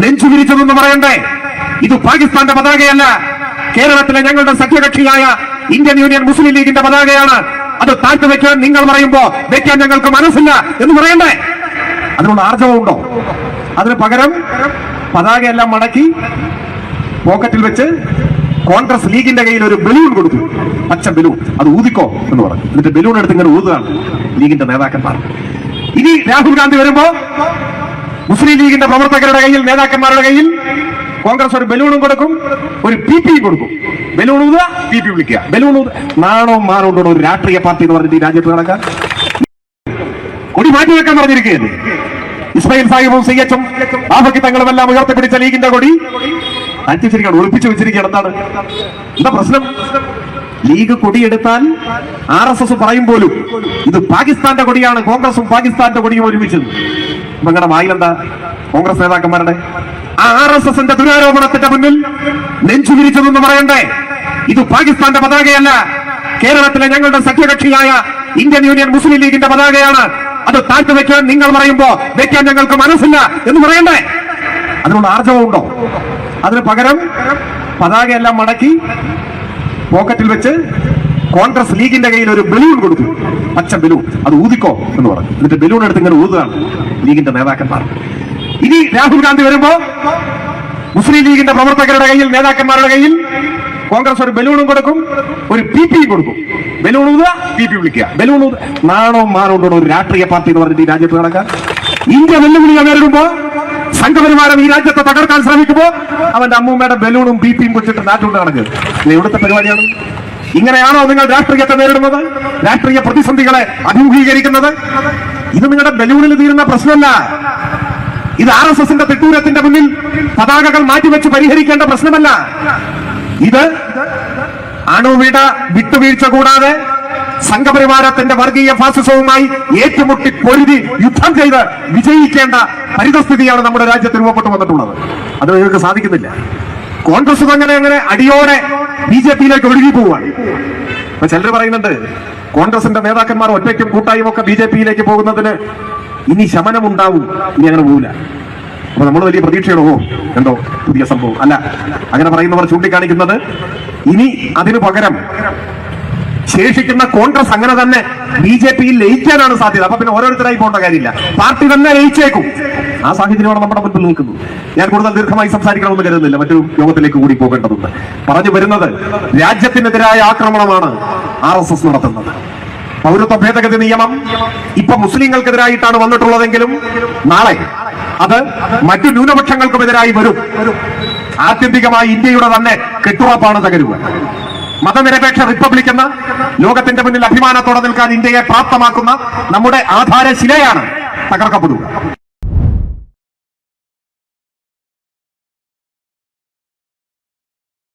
നെഞ്ചുവിരിച്ചതെന്ന് പറയണ്ടേ? ഇത് പാകിസ്ഥാന്റെ പതാകയല്ല, കേരളത്തിലെ ഞങ്ങളുടെ സഖ്യകക്ഷിയായ ഇന്ത്യൻ യൂണിയൻ മുസ്ലിം ലീഗിന്റെ പതാകയാണ്. അത് താഴ്ത്തി വെക്കാൻ നിങ്ങൾ പറയുമ്പോ വെക്കാൻ ഞങ്ങൾക്ക് മനസ്സില്ല എന്ന് പറയണ്ടേ? അതിനുള്ള ആർജവമുണ്ടോ? അതിന് പകരം പതാകയെല്ലാം മടക്കി പോക്കറ്റിൽ വെച്ച് കോൺഗ്രസ് ലീഗിന്റെ കയ്യിൽ ഒരു ബലൂൺ കൊടുത്തു, പച്ച ബലൂൺ. അത് ഊതിക്കോ എന്ന് പറഞ്ഞു. എന്നിട്ട് ബലൂൺ എടുത്ത് ഇങ്ങനെ ഊതുകയാണ് ലീഗിന്റെ നേതാക്കന്മാർ. ഇനി രാഹുൽ ഗാന്ധി വരുമ്പോ മുസ്ലിം ലീഗിന്റെ പ്രവർത്തകരുടെ കയ്യിൽ, നേതാക്കന്മാരുടെ കയ്യിൽ കോൺഗ്രസ് ഒരു ബലൂണും കൊടുക്കും, ഒരു PP കൊടുക്കും. ബലൂൺ ഊതുക, PP വിളിക്കുക. ബലൂൺ ഊതുക. നാണോ മാനോണ്ടോ ഒരു രാഷ്ട്രീയ പാർട്ടി എന്ന് പറഞ്ഞിട്ട് ഈ രാജ്യത്ത് നടക്കാൻ? കൊടി മാറ്റിവെക്കാൻ പറഞ്ഞിരിക്കുകയാണ്. ഇസ്മായിൽ സാഹിബും CH-ഉം ബാഫക്കി തങ്ങളും എല്ലാം ഉയർത്തിപ്പിടിച്ച ലീഗിന്റെ കൊടി അടിച്ചിരിക്കുകയാണ്, ഒളിപ്പിച്ചു വെച്ചിരിക്കുകയാണ്. എന്താ പ്രശ്നം? ലീഗ് കൊടിയെടുത്താൽ RSS പറയും പോലും ഇത് പാകിസ്ഥാന്റെ കൊടിയാണ്, കോൺഗ്രസും പാകിസ്ഥാന്റെ കൊടിയും ഒരുമിച്ചത്. നിങ്ങളുടെ വായിലെന്താ കോൺഗ്രസ് നേതാക്കന്മാരുടെ? ആ RSSന്റെ ദുരാരോപണത്തിന്റെ മുന്നിൽ നെഞ്ചുവിരിച്ചതെന്ന് പറയണ്ടേ? ഇത് പാകിസ്ഥാന്റെ പതാകയല്ല, കേരളത്തിലെ ഞങ്ങളുടെ സഖ്യകക്ഷിയായ ഇന്ത്യൻ യൂണിയൻ മുസ്ലിം ലീഗിന്റെ പതാകയാണ്. അത് താഴ്ത്തി വെക്കാൻ നിങ്ങൾ പറയുമ്പോ വെക്കാൻ ഞങ്ങൾക്ക് മനസ്സില്ല എന്ന് പറയണ്ടേ? അതിനുള്ള ആർജവമുണ്ടോ? അതിന് പകരം പതാകയെല്ലാം മടക്കി പോക്കറ്റിൽ വെച്ച് കോൺഗ്രസ് ലീഗിന്റെ കയ്യിൽ ഒരു ബലൂൺ കൊടുത്തു, പച്ച ബലൂൺ. അത് ഊതിക്കോ എന്ന് പറഞ്ഞു. എന്നിട്ട് ബലൂൺ എടുത്ത് ഇങ്ങനെ ഊതുകയാണ് ലീഗിന്റെ നേതാക്കന്മാർ. ഇനി രാഹുൽ ഗാന്ധി വരുമ്പോ മുസ്ലിം ലീഗിന്റെ പ്രവർത്തകരുടെ കയ്യിൽ, നേതാക്കന്മാരുടെ കയ്യിൽ കോൺഗ്രസ് ഒരു ബലൂണും കൊടുക്കും, ഒരു PP കൊടുക്കും. ബലൂൺ ഊതുക, PP വിളിക്കുക. ബലൂൺ ഊതുക. നാണോ മാനോണ്ടോ ഒരു രാഷ്ട്രീയ പാർട്ടി എന്ന് പറഞ്ഞിട്ട് ഈ രാജ്യത്ത് നടക്കാൻ? ഇന്ത്യ വെല്ലുവിളികൾ നേരിടുമ്പോ, സംഘപരിവാരം ഈ രാജ്യത്തെ തകർക്കാൻ ശ്രമിക്കുമ്പോ അവന്റെ അമ്മൂമ്മയുടെ ബലൂണും PP-യും വെച്ചിട്ട് നാട്ടുകൊണ്ട് നടക്കുക. ഇവിടുത്തെ പരിപാടിയാണ്. ഇങ്ങനെയാണോ നിങ്ങൾ രാഷ്ട്രീയത്തെ നേരിടുന്നത്? രാഷ്ട്രീയ പ്രതിസന്ധികളെ അഭിമുഖീകരിക്കുന്നത്? ഇത് നിങ്ങളുടെ ബലൂണിൽ തീരുന്ന പ്രശ്നമല്ല. ഇത് RSSന്റെ തിട്ടൂരത്തിന്റെ മുന്നിൽ പതാകകൾ മാറ്റിവെച്ച് പരിഹരിക്കേണ്ട പ്രശ്നമല്ല. ഇത് അണുവിട വിട്ടുവീഴ്ച കൂടാതെ സംഘപരിവാരത്തിന്റെ വർഗീയ ഫാസിസവുമായി ഏറ്റുമുട്ടി പൊരുതി യുദ്ധം ചെയ്ത് വിജയിക്കേണ്ട പരിതസ്ഥിതിയാണ് നമ്മുടെ രാജ്യത്ത് രൂപപ്പെട്ടു വന്നിട്ടുള്ളത്. അത് നിങ്ങൾക്ക് സാധിക്കുന്നില്ല. കോൺഗ്രസ് അങ്ങനെ അടിയോടെ BJP-യിലേക്ക് ഒഴുകി പോവുകയാണ്. അപ്പൊ ചിലർ പറയുന്നുണ്ട് കോൺഗ്രസിന്റെ നേതാക്കന്മാർ ഒറ്റയ്ക്കും കൂട്ടായും ഒക്കെ BJP-യിലേക്ക് പോകുന്നതിന് ഇനി ശമനമുണ്ടാവും, ഇനി അങ്ങനെ പോവില്ല. അപ്പൊ നമ്മൾ വലിയ പ്രതീക്ഷയാണോ എന്തോ പുതിയ സംഭവം? അല്ല, അങ്ങനെ പറയുന്നവർ ചൂണ്ടിക്കാണിക്കുന്നത് ഇനി അതിനു പകരം ശേഷിക്കുന്ന കോൺഗ്രസ് അങ്ങനെ തന്നെ BJP-യിൽ ലയിക്കാനാണ് സാധ്യത. അപ്പൊ പിന്നെ ഓരോരുത്തരായി പോകേണ്ട കാര്യമില്ല, പാർട്ടി തന്നെ ലയിച്ചേക്കും. ആ സാഹചര്യമാണ് നമ്മുടെ മുൻപിൽ നിൽക്കുന്നത്. ഞാൻ കൂടുതൽ ദീർഘമായി സംസാരിക്കണമെന്ന് കരുതുന്നില്ല, മറ്റൊരു യോഗത്തിലേക്ക് കൂടി പോകേണ്ടതുണ്ട്. പറഞ്ഞു വരുന്നത്, രാജ്യത്തിനെതിരായ ആക്രമണമാണ് RSS നടത്തുന്നത്. പൗരത്വ ഭേദഗതി നിയമം ഇപ്പൊ മുസ്ലിങ്ങൾക്കെതിരായിട്ടാണ് വന്നിട്ടുള്ളതെങ്കിലും നാളെ അത് മറ്റു ന്യൂനപക്ഷങ്ങൾക്കുമെതിരായി വരും. ആത്യന്തികമായി ഇന്ത്യയുടെ തന്നെ കെട്ടുറപ്പാണ് തകരുക. മതനിരപേക്ഷ റിപ്പബ്ലിക് എന്ന ലോകത്തിന്റെ മുന്നിൽ അഭിമാനത്തോടെ നിൽക്കാൻ ഇന്ത്യയെ പ്രാപ്തമാക്കുന്ന നമ്മുടെ ആധാരശിലയാണ് തകർക്കപ്പെടുക.